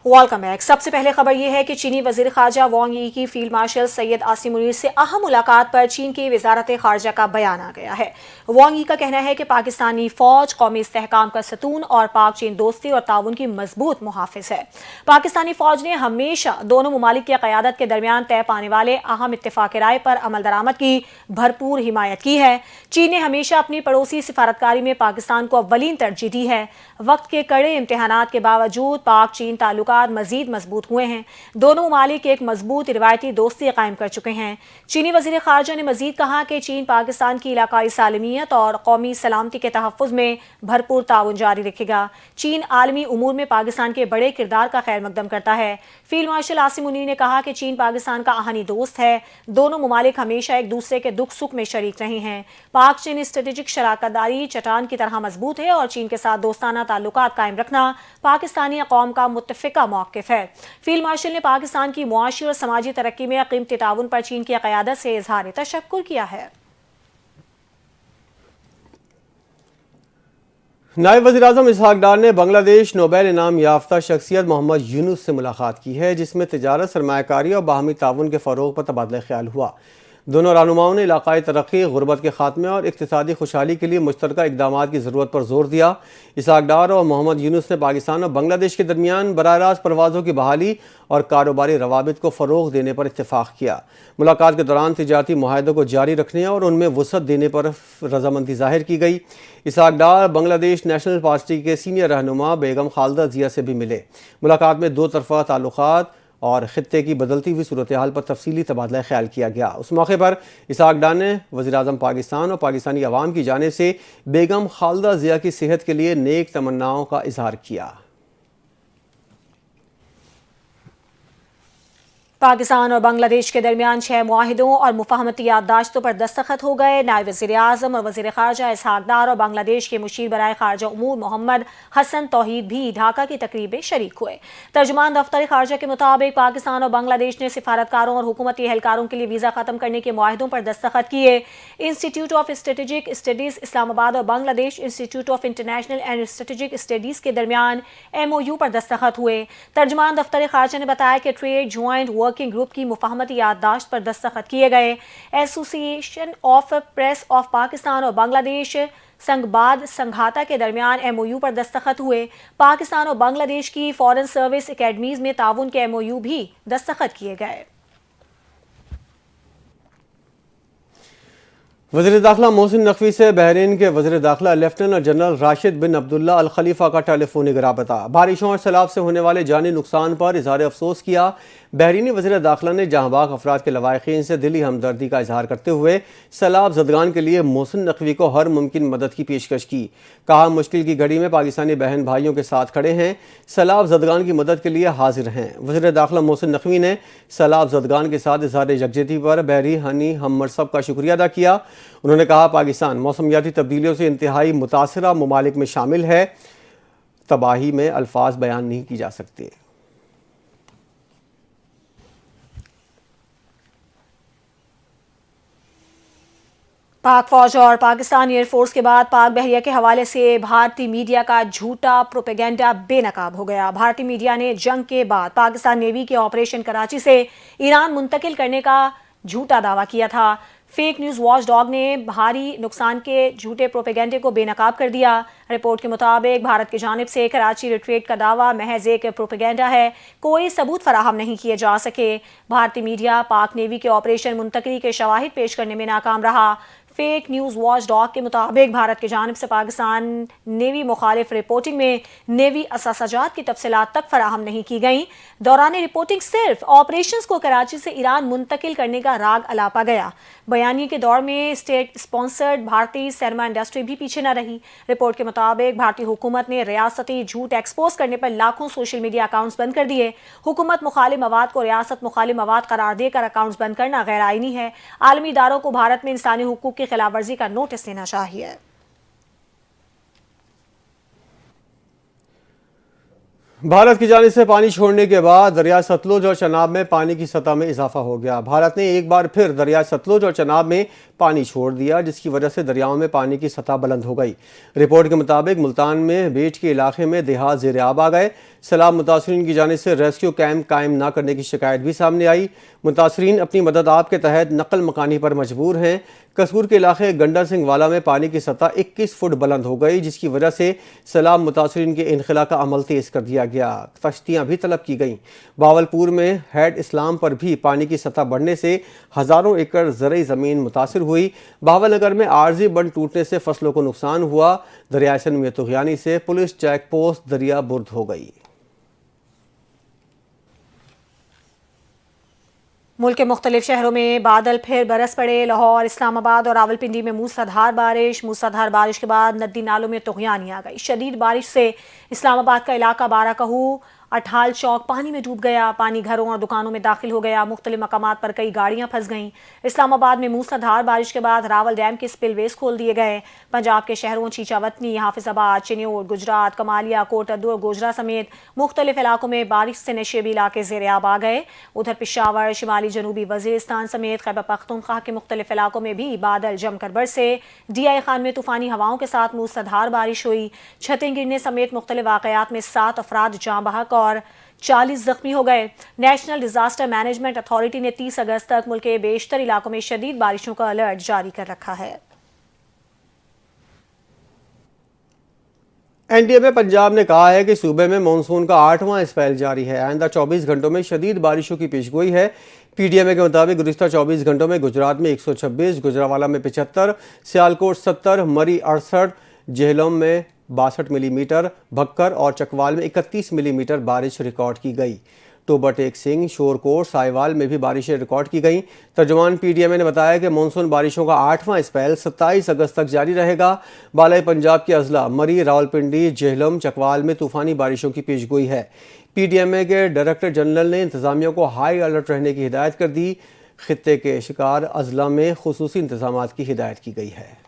Welcome back. सबसे पहले खबर यह है कि चीनी वजीर खारजा वांग यी की फील्ड मार्शल सैयद आसिम मुनीर से अहम मुलाकात पर चीन की वजारत खारजा का बयान आ गया है। वांग यी का कहना है कि पाकिस्तानी फौज कौमी इस्तेहकाम का सतून और पाक चीन दोस्ती और ताउन की मजबूत मुहाफिज है। पाकिस्तानी फौज ने हमेशा दोनों ममालिक की क़यादत के दरमियान तय पाने वाले अहम इत्तेफाक राय पर अमल दरामद की भरपूर हिमायत की है। चीन ने हमेशा अपनी पड़ोसी सिफारतकारी में पाकिस्तान को अव्वलीन तरजीह दी है। वक्त के कड़े इम्तहानात के बावजूद पाक चीन ताल्लुकात मजीद मजबूत हुए हैं। दोनों ममालिक एक मजबूत रिवायती दोस्ती कायम कर चुके हैं। चीनी वजीर खारजा ने मजीद कहा कि चीन पाकिस्तान की इलाकाई सालमियत और कौमी सलामती के तहफ़्फ़ुज़ में भरपूर ताउन जारी रखेगा। चीन आलमी उमूर में पाकिस्तान के बड़े किरदार का खैर मकदम करता है। फील्ड मार्शल आसिम मुनीर ने कहा कि चीन पाकिस्तान का आहनी दोस्त है। दोनों ममालिक हमेशा एक दूसरे के दुख सुख में शरीक रहे हैं। पाक चीन स्ट्रेटेजिक शराकत दारी चट्टान की तरह मजबूत है और चीन के साथ दोस्ताना ताल्लुकात कायम रखना पाकिस्तानी कौम का मुत्तफ़िका मौक़िफ़ है। फील्ड मार्शल ने पाकिस्तान की मुआशी और समाजी तरक्की में क़ीमती ताउन पर चीन की क़यादत से इज़हार तशक्कुर किया है। नायब वज़ीर-ए-आज़म इसहाक डार ने बांग्लादेश नोबेल इनाम याफ्ता शख्सियत मोहम्मद यूनुस से मुलाकात की है, जिसमें तिजारत, सरमायाकारी और बाहमी ताउन के फ़रोग़ पर तबादला ख्याल हुआ। दोनों रहनुमाओं ने इलाक़ाई तरक्की, गुरबत के खात्मे और इक़्तिसादी खुशहाली के लिए मुश्तरका इक़दामात की ज़रूरत पर जोर दिया। इसहाक डार और मोहम्मद यूनुस ने पाकिस्तान और बांग्लादेश के दरमियान बराह रास्त परवाज़ों की बहाली और कारोबारी रवाबित को फ़रोग़ देने पर इत्तेफ़ाक़ किया। मुलाकात के दौरान तिजारती मुआहदों को जारी रखने और उनमें वुसअत देने पर रज़ामंदी ज़ाहिर की गई। इसहाक डार बांग्लादेश नेशनल पार्टी के सीनियर रहनुमा बेगम खालिदा ज़िया से भी मिले। मुलाकात में दो तरफ़ा ताल्लुक़ात और ख़ित्ते की बदलती हुई सूरत हाल पर तफसीली तबादला ख्याल किया गया। उस मौके पर इसहाक डार ने वज़ीर-ए-आज़म पाकिस्तान और पाकिस्तानी अवाम की जानिब से बेगम खालिदा ज़िया की सेहत के लिए नेक तमन्नाओं का इजहार किया। पाकिस्तान और बांग्लादेश के दरमियान 6 मुआहिदों और मुफाहमती याददाश्तों पर दस्तखत हो गए। नायब वज़ीर-ए-आज़म और वज़ीर ख़ारजा इसहाक डार और बांग्लादेश के मुशीर बराए ख़ारजा उमूर मोहम्मद हसन तौहीद भी ढाका की तकरीब में शरीक हुए। तर्जुमान दफ्तर ख़ारजा के मुताबिक पाकिस्तान और बांग्लादेश ने सिफारतकारों और हुकूमती एहलकारों के लिए वीज़ा ख़त्म करने के मुआहिदों पर दस्तखत किए। Institute of strategic studies Islamabad और Bangladesh institute of international and strategic studies के दरमियान MOU पर दस्तखत हुए। तर्जुमान दफ्तर ख़ारजा ने बताया कि ट्रेड ज्वाइंट वर्किंग ग्रुप की मुफाहमती याददाश्त पर दस्तखत किए गए। Association of press of Pakistan और बांग्लादेश संघबाद संघाता के दरमियान MOU पर दस्तखत हुए। पाकिस्तान और बांग्लादेश की फॉरेन सर्विस एकेडमीज में ताउन के MOU भी दस्तखत किए गए। वज़ीर दाखिला मोहसिन नकवी से बहरीन के वज़ीर दाखिला लेफ्टिनेंट जनरल राशिद बिन अब्दुल्ला अल खलीफा का टेलीफोनिक राबता। बारिशों और सैलाब से होने वाले जानी नुकसान पर इज़हार अफसोस किया। बहरीनी वज़ीर दाखिला ने जहाँ बाग अफराद के लवाहिकीन से दिली हमदर्दी का इजहार करते हुए सैलाब ज़दगान के लिए मोहसिन नकवी को हर मुमकिन मदद की पेशकश की। कहा, मुश्किल की घड़ी में पाकिस्तानी बहन भाइयों के साथ खड़े हैं, सैलाब ज़दगान की मदद के लिए हाजिर हैं। वज़ीर दाखिला मोहसिन नकवी ने सैलाब ज़दगान के साथ इजहार यकजहती पर बहरी हनी हम मरसब का शुक्रिया अदा किया। उन्होंने कहा, पाकिस्तान मौसमियाती तब्दीलियों से इंतहाई मुतासरा ममालिक में शामिल है। तबाही में अल्फाज बयान नहीं की जा सकते। पाक फौज और पाकिस्तान एयरफोर्स के बाद पाक बहरिया के हवाले से भारतीय मीडिया का झूठा प्रोपेगेंडा बेनकाब हो गया। भारतीय मीडिया ने जंग के बाद पाकिस्तान नेवी के ऑपरेशन कराची से ईरान मुंतकिल करने का झूठा दावा किया था। फेक न्यूज़ वॉच डॉग ने भारी नुकसान के झूठे प्रोपेगेंडे को बेनकाब कर दिया। रिपोर्ट के मुताबिक भारत की जानिब से कराची रिट्रीट का दावा महज एक प्रोपेगेंडा है, कोई सबूत फराहम नहीं किए जा सके। भारतीय मीडिया पाक नेवी के ऑपरेशन मुंतकली के शवाहिद पेश करने में नाकाम रहा। फेक न्यूज़ वॉच डॉग के मुताबिक भारत की जानिब से पाकिस्तान नेवी मुखालिफ रिपोर्टिंग में नेवी असासाजात की तफसीलात तक फराहम नहीं की गई। दौरान रिपोर्टिंग सिर्फ ऑपरेशंस को कराची से ईरान मुंतकिल करने का राग अलापा गया। बयानी के दौर में स्टेट स्पॉन्सर्ड भारतीय सिनेमा इंडस्ट्री भी पीछे न रही। रिपोर्ट के मुताबिक भारतीय हुकूमत ने रियासती झूठ एक्सपोज करने पर लाखों सोशल मीडिया अकाउंट्स बंद कर दिए। हुकूमत मुखालिफ मवाद को रियासत मुखालिफ मवाद करार देकर अकाउंट्स बंद करना गैर आईनी है। आलमी इदारों को भारत में इंसानी हुकूक की खिलाफ वर्जी का नोटिस देना चाहिए। بھارت کی جانب سے پانی چھوڑنے کے بعد دریا ستلج اور چناب میں پانی کی سطح میں اضافہ ہو گیا۔ بھارت نے ایک بار پھر دریا ستلج اور چناب میں پانی چھوڑ دیا، جس کی وجہ سے دریاؤں میں پانی کی سطح بلند ہو گئی۔ رپورٹ کے مطابق ملتان میں بیٹ کے علاقے میں دیہات زیر آب آ گئے۔ سیلاب متاثرین کی جانب سے ریسکیو کیمپ قائم نہ کرنے کی شکایت بھی سامنے آئی۔ متاثرین اپنی مدد آپ کے تحت نقل مکانی پر مجبور ہیں۔ قصور کے علاقے گنڈا سنگھ والا میں پانی کی سطح 21 فٹ بلند ہو گئی، جس کی وجہ سے سیلاب متاثرین کے انخلاء کا عمل تیز کر دیا گیا۔ کشتیاں بھی طلب کی گئیں۔ باولپور میں ہیڈ اسلام پر بھی پانی کی سطح بڑھنے سے ہزاروں ایکڑ زرعی زمین متاثر ہوئی۔ بہاول نگر میں عارضی بند ٹوٹنے سے فصلوں کو نقصان ہوا۔ دریائے سندھ میں طغیانی سے پولیس چیک پوسٹ دریا برد ہو گئی۔ ملک کے مختلف شہروں میں بادل پھر برس پڑے۔ لاہور، اسلام آباد اور راولپنڈی میں موسلادھار بارش کے بعد ندی نالوں میں طغیانی آ گئی۔ شدید بارش سے اسلام آباد کا علاقہ بارہ کہو اٹھال چوک پانی میں ڈوب گیا۔ پانی گھروں اور دکانوں میں داخل ہو گیا۔ مختلف مقامات پر کئی گاڑیاں پھنس گئیں۔ اسلام آباد میں موسلادھار بارش کے بعد راول ڈیم کے سپل ویز کھول دیے گئے۔ پنجاب کے شہروں چیچاوتنی، حافظ آباد، چنیور، گجرات، کمالیہ، کوٹ ادو اور گوجرا سمیت مختلف علاقوں میں بارش سے نشیبی علاقے زیر آب آ گئے۔ ادھر پشاور، شمالی جنوبی وزیرستان سمیت خیبر پختونخوا کے مختلف علاقوں میں بھی بادل جم کر برسے۔ ڈی آئی خان میں طوفانی ہواؤں کے ساتھ موسلادھار بارش ہوئی۔ چھتیں گرنے سمیت مختلف واقعات میں 7 افراد جاں بحق اور 40 زخمی ہو گئے۔ نیشنل ڈیزاسٹر مینجمنٹ اتھارٹی نے 30 اگست تک ملک کے بیشتر علاقوں میں شدید بارشوں کا الرٹ جاری کر رکھا ہے۔ این ڈی اے میں پنجاب نے کہا ہے کہ صوبے میں مانسون کا 8واں اسپیل جاری ہے۔ آئندہ 24 گھنٹوں میں شدید بارشوں کی پیشگوئی ہے۔ پی ڈی ایم اے کے مطابق گزشتہ 24 گھنٹوں میں گجرات میں 126، گوجرانوالہ میں 75، سیالکوٹ 70، مری 68، جہلم میں 62 ملی میٹر، بھکر اور چکوال میں 31 ملی میٹر بارش ریکارڈ کی گئی۔ ٹوبہ ٹیک سنگھ، شورکوٹ، سائیوال میں بھی بارشیں ریکارڈ کی گئیں۔ ترجمان پی ڈی ایم اے نے بتایا کہ مانسون بارشوں کا 8واں اسپیل 27 اگست تک جاری رہے گا۔ بالائی پنجاب کے اضلاع مری، راولپنڈی، جہلم، چکوال میں طوفانی بارشوں کی پیشگوئی ہے۔ پی ڈی ایم اے کے ڈائریکٹر جنرل نے انتظامیہ کو ہائی الرٹ رہنے کی ہدایت کر دی۔ خطے کے شکار اضلاع میں خصوصی انتظامات کی ہدایت کی گئی ہے۔